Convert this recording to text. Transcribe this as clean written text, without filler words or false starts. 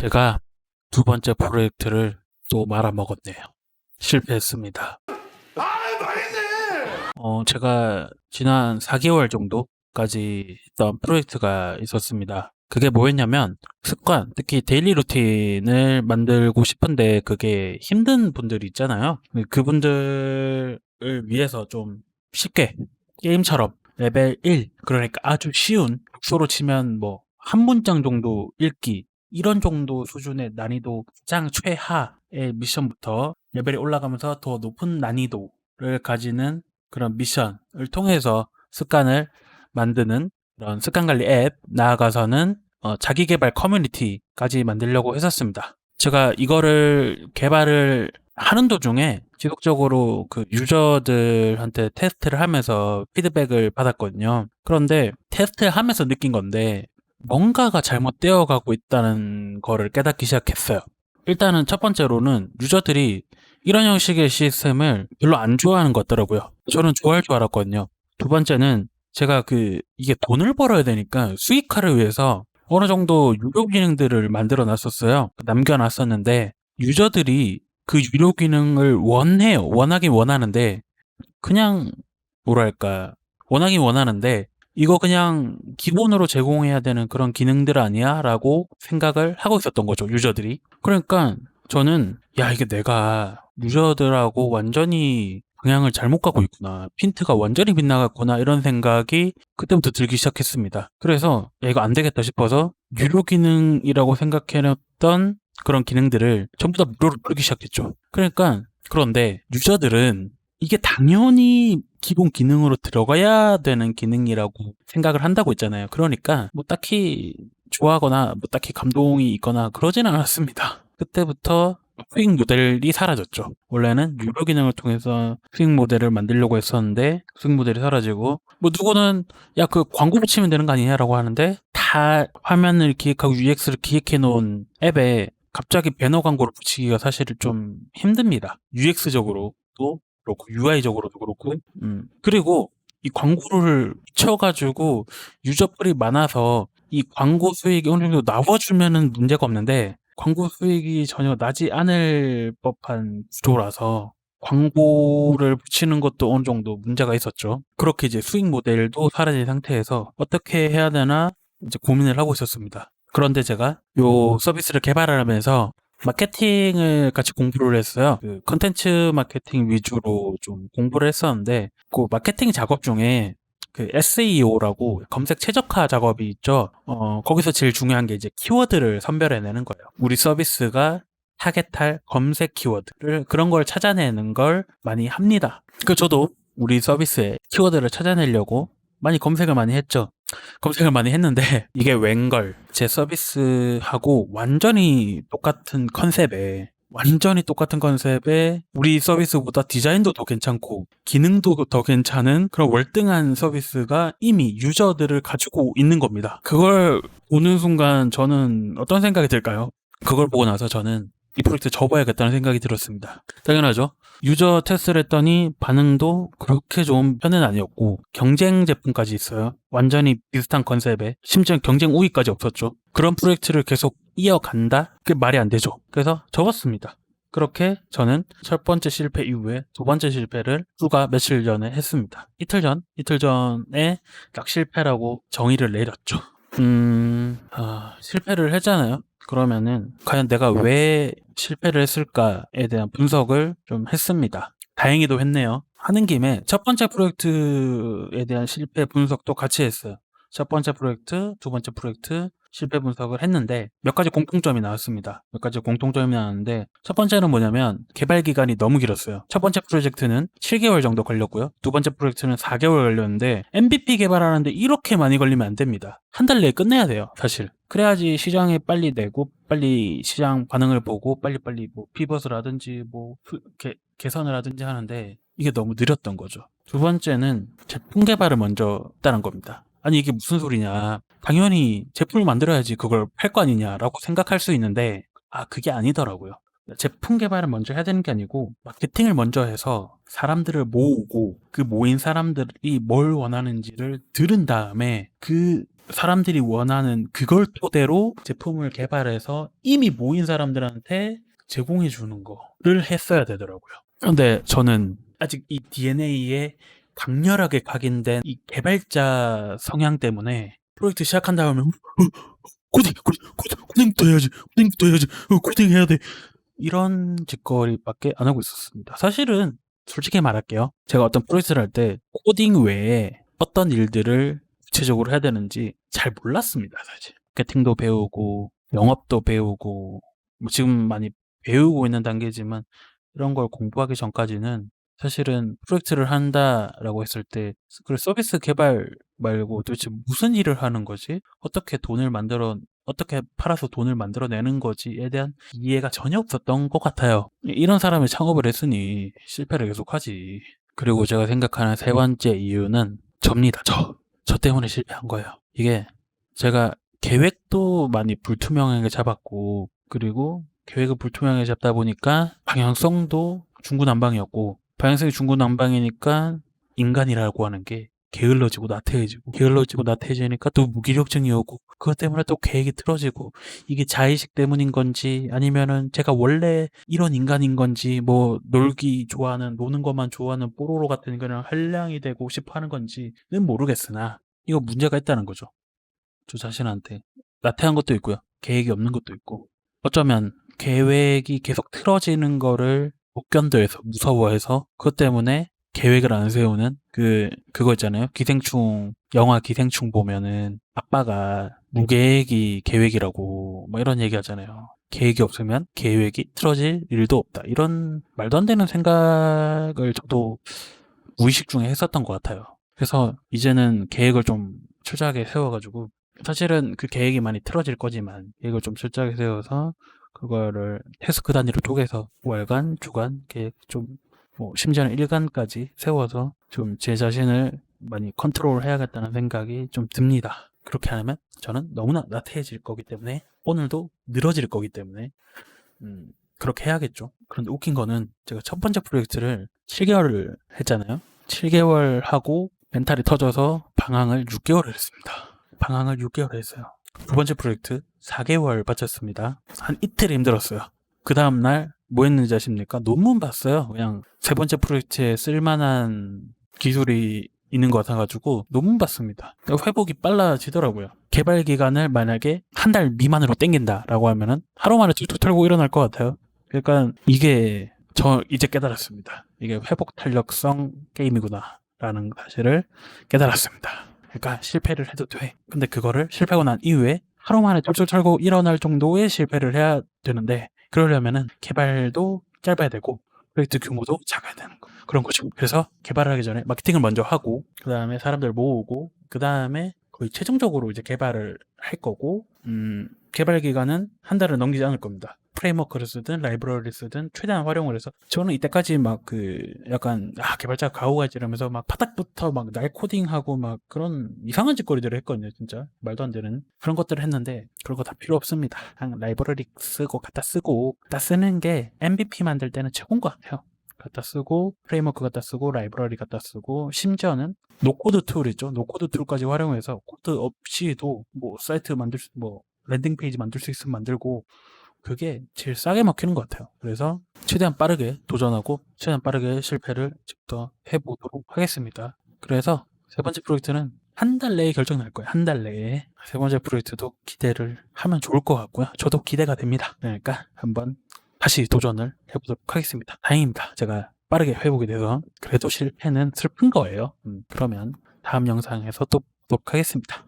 제가 두 번째 프로젝트를 또 말아먹었네요. 실패했습니다. 제가 지난 4개월 정도까지 했던 프로젝트가 있었습니다. 그게 뭐였냐면 습관, 특히 데일리 루틴을 만들고 싶은데 그게 힘든 분들이 있잖아요. 그분들을 위해서 좀 쉽게 게임처럼 레벨 1, 그러니까 아주 쉬운, 국소로 치면 뭐 한 문장 정도 읽기 이런 정도 수준의 난이도 가장 최하의 미션부터 레벨이 올라가면서 더 높은 난이도를 가지는 그런 미션을 통해서 습관을 만드는 그런 습관 관리 앱, 나아가서는 자기 개발 커뮤니티까지 만들려고 했었습니다. 제가 이거를 개발을 하는 도중에 지속적으로 그 유저들한테 테스트를 하면서 피드백을 받았거든요. 그런데 테스트를 하면서 느낀 건데 뭔가가 잘못되어 가고 있다는 거를 깨닫기 시작했어요. 일단은 첫 번째로는 유저들이 이런 형식의 시스템을 별로 안 좋아하는 것 같더라고요. 저는 좋아할 줄 알았거든요. 두 번째는 제가 이게 돈을 벌어야 되니까 수익화를 위해서 어느 정도 유료 기능들을 만들어 놨었어요. 남겨놨었는데 유저들이 그 유료 기능을 원해요. 원하긴 원하는데 그냥 뭐랄까 원하긴 원하는데 이거 그냥 기본으로 제공해야 되는 그런 기능들 아니야? 라고 생각을 하고 있었던 거죠, 유저들이. 그러니까 저는 야, 이게 내가 유저들하고 완전히 방향을 잘못 가고 있구나. 핀트가 완전히 빗나갔구나. 이런 생각이 그때부터 들기 시작했습니다. 그래서 야, 이거 안 되겠다 싶어서 유료 기능이라고 생각해놨던 그런 기능들을 전부 다 무료로 풀기 시작했죠. 그런데 유저들은 이게 당연히 기본 기능으로 들어가야 되는 기능이라고 생각을 한다고 했잖아요. 그러니까 뭐 딱히 좋아하거나 뭐 딱히 감동이 있거나 그러진 않았습니다. 그때부터 수익 모델이 사라졌죠. 원래는 유료 기능을 통해서 수익 모델을 만들려고 했었는데 수익 모델이 사라지고 뭐 누구는 야, 그 광고 붙이면 되는 거 아니냐라고 하는데 다 화면을 기획하고 UX를 기획해 놓은 앱에 갑자기 배너 광고를 붙이기가 사실 좀 힘듭니다. UX적으로도 그렇고 UI적으로도 그렇고 그리고 이 광고를 붙여가지고 유저풀이 많아서 이 광고 수익이 어느 정도 나와주면은 문제가 없는데 광고 수익이 전혀 나지 않을 법한 구조라서 광고를 붙이는 것도 어느 정도 문제가 있었죠. 그렇게 이제 수익 모델도 사라진 상태에서 어떻게 해야 되나 이제 고민을 하고 있었습니다. 그런데 제가 요 서비스를 개발하면서 마케팅을 같이 공부를 했어요. 그 컨텐츠 마케팅 위주로 좀 공부를 했었는데 그 마케팅 작업 중에 그 SEO라고 검색 최적화 작업이 있죠. 거기서 제일 중요한 게 이제 키워드를 선별해내는 거예요. 우리 서비스가 타겟할 검색 키워드를 그런 걸 찾아내는 걸 많이 합니다. 그 저도 우리 서비스에 키워드를 찾아내려고 많이 검색을 많이 했죠. 검색을 많이 했는데 이게 웬걸 제 서비스하고 완전히 똑같은 컨셉에 우리 서비스보다 디자인도 더 괜찮고 기능도 더 괜찮은 그런 월등한 서비스가 이미 유저들을 가지고 있는 겁니다. 그걸 보는 순간 저는 어떤 생각이 들까요? 그걸 보고 나서 저는 이 프로젝트 접어야겠다는 생각이 들었습니다. 당연하죠. 유저 테스트를 했더니 반응도 그렇게 좋은 편은 아니었고 경쟁 제품까지 있어요. 완전히 비슷한 컨셉에 심지어 경쟁 우위까지 없었죠. 그런 프로젝트를 계속 이어간다? 그게 말이 안 되죠. 그래서 접었습니다. 그렇게 저는 첫 번째 실패 이후에 두 번째 실패를 불과 며칠 전에 했습니다. 이틀 전에 딱 실패라고 정의를 내렸죠. 실패를 했잖아요. 그러면은 과연 내가 왜 실패를 했을까에 대한 분석을 좀 했습니다. 다행히도 했네요. 하는 김에 첫 번째 프로젝트에 대한 실패 분석도 같이 했어요. 첫 번째 프로젝트, 두 번째 프로젝트 실패 분석을 했는데 몇 가지 공통점이 나왔습니다. 몇 가지 공통점이 나왔는데 첫 번째는 뭐냐면 개발 기간이 너무 길었어요. 첫 번째 프로젝트는 7개월 정도 걸렸고요. 두 번째 프로젝트는 4개월 걸렸는데 MVP 개발하는데 이렇게 많이 걸리면 안 됩니다. 한 달 내에 끝내야 돼요, 사실. 그래야지 시장에 빨리 내고 빨리 시장 반응을 보고 빨리빨리 뭐 피벗을 하든지 뭐 개선을 하든지 하는데 이게 너무 느렸던 거죠. 두 번째는 제품 개발을 먼저 했다는 겁니다. 아니 이게 무슨 소리냐. 당연히 제품을 만들어야지 그걸 팔 거 아니냐라고 생각할 수 있는데 그게 아니더라고요. 제품 개발을 먼저 해야 되는 게 아니고 마케팅을 먼저 해서 사람들을 모으고 그 모인 사람들이 뭘 원하는지를 들은 다음에 그 사람들이 원하는 그걸 토대로 제품을 개발해서 이미 모인 사람들한테 제공해 주는 거를 했어야 되더라고요. 근데 저는 아직 이 DNA에 강렬하게 각인된 이 개발자 성향 때문에 프로젝트 시작한 다음에 코딩부터 해야지, 코딩부터 해야지, 코딩 해야 돼. 이런 짓거리밖에 안 하고 있었습니다. 사실은 솔직히 말할게요. 제가 어떤 프로젝트를 할 때 코딩 외에 어떤 일들을 구체적으로 해야 되는지 잘 몰랐습니다, 사실. 마케팅도 배우고, 영업도 배우고, 뭐 지금 많이 배우고 있는 단계지만 이런 걸 공부하기 전까지는 사실은 프로젝트를 한다라고 했을 때 그 서비스 개발 말고 도대체 무슨 일을 하는 거지? 어떻게 팔아서 돈을 만들어내는 거지에 대한 이해가 전혀 없었던 것 같아요. 이런 사람이 창업을 했으니 실패를 계속하지. 그리고 제가 생각하는 세 번째 이유는 접니다. 저 때문에 실패한 거예요. 이게 제가 계획도 많이 불투명하게 잡았고, 그리고 계획을 불투명하게 잡다 보니까 방향성도 중구난방이었고, 방향성이 중구난방이니까 인간이라고 하는 게 게을러지고 나태해지니까 또 무기력증이 오고, 그것 때문에 또 계획이 틀어지고, 이게 자의식 때문인 건지 아니면은 제가 원래 이런 인간인 건지, 뭐 노는 것만 좋아하는 뽀로로 같은 그냥 한량이 되고 싶어 하는 건지는 모르겠으나 이거 문제가 있다는 거죠. 저 자신한테. 나태한 것도 있고요. 계획이 없는 것도 있고. 어쩌면 계획이 계속 틀어지는 거를 못 견뎌해서, 무서워해서, 그것 때문에 계획을 안 세우는 그거 있잖아요. 영화 기생충 보면은 아빠가 무계획이 계획이라고 뭐 이런 얘기 하잖아요. 계획이 없으면 계획이 틀어질 일도 없다. 이런 말도 안 되는 생각을 저도 무의식 중에 했었던 것 같아요. 그래서 이제는 계획을 좀 철저하게 세워가지고, 사실은 그 계획이 많이 틀어질 거지만 계획을 좀 철저하게 세워서 그거를 태스크 단위로 쪼개서 월간, 주간 계획 뭐 심지어는 일간까지 세워서 좀 제 자신을 많이 컨트롤 해야겠다는 생각이 좀 듭니다. 그렇게 하면 저는 너무나 나태해질 거기 때문에, 오늘도 늘어질 거기 때문에 그렇게 해야겠죠. 그런데 웃긴 거는 제가 첫 번째 프로젝트를 7개월을 했잖아요. 7개월 하고 멘탈이 터져서 방황을 6개월을 했습니다. 방황을 6개월 했어요. 두 번째 프로젝트 4개월 바쳤습니다. 한 이틀 힘들었어요. 그 다음날 뭐 했는지 아십니까? 논문 봤어요. 그냥 세 번째 프로젝트에 쓸만한 기술이 있는 것 같아가지고 논문 봤습니다. 회복이 빨라지더라고요. 개발 기간을 만약에 한 달 미만으로 땡긴다라고 하면은 하루 만에 툭툭 털고 일어날 것 같아요. 그러니까 이게 저 이제 깨달았습니다. 이게 회복 탄력성 게임이구나 라는 사실을 깨달았습니다. 그러니까 실패를 해도 돼. 근데 그거를 실패하고 난 이후에 하루 만에 툴툴 털고 일어날 정도의 실패를 해야 되는데, 그러려면은 개발도 짧아야 되고 프로젝트 규모도 작아야 되는 거, 그런 거죠. 그래서 개발을 하기 전에 마케팅을 먼저 하고, 그 다음에 사람들 모으고, 그 다음에 거의 최종적으로 이제 개발을 할 거고, 개발 기간은 한 달을 넘기지 않을 겁니다. 프레임워크를 쓰든 라이브러리를 쓰든 최대한 활용을 해서, 저는 이때까지 막 약간 개발자 가오가지 이러면서 막 바닥부터 막 날 코딩하고 막 그런 이상한 짓거리들을 했거든요. 진짜 말도 안 되는 그런 것들을 했는데, 그런 거 다 필요 없습니다. 그냥 라이브러리 갖다 쓰는 게 MVP 만들 때는 최고인 것 같아요. 갖다 쓰고, 프레임워크 갖다 쓰고, 라이브러리 갖다 쓰고, 심지어는 노코드 툴 있죠. 노코드 툴까지 활용해서 코드 없이도 뭐 사이트 뭐 랜딩 페이지 만들 수 있으면 만들고, 그게 제일 싸게 먹히는 것 같아요. 그래서 최대한 빠르게 도전하고 최대한 빠르게 실패를 직접 해보도록 하겠습니다. 그래서 세 번째 프로젝트는 한 달 내에 결정 날 거예요. 한 달 내에. 세 번째 프로젝트도 기대를 하면 좋을 것 같고요. 저도 기대가 됩니다. 그러니까 한번 다시 도전을 해보도록 하겠습니다. 다행입니다. 제가 빠르게 회복이 돼서. 그래도 실패는 슬픈 거예요. 그러면 다음 영상에서 또 보도록 하겠습니다.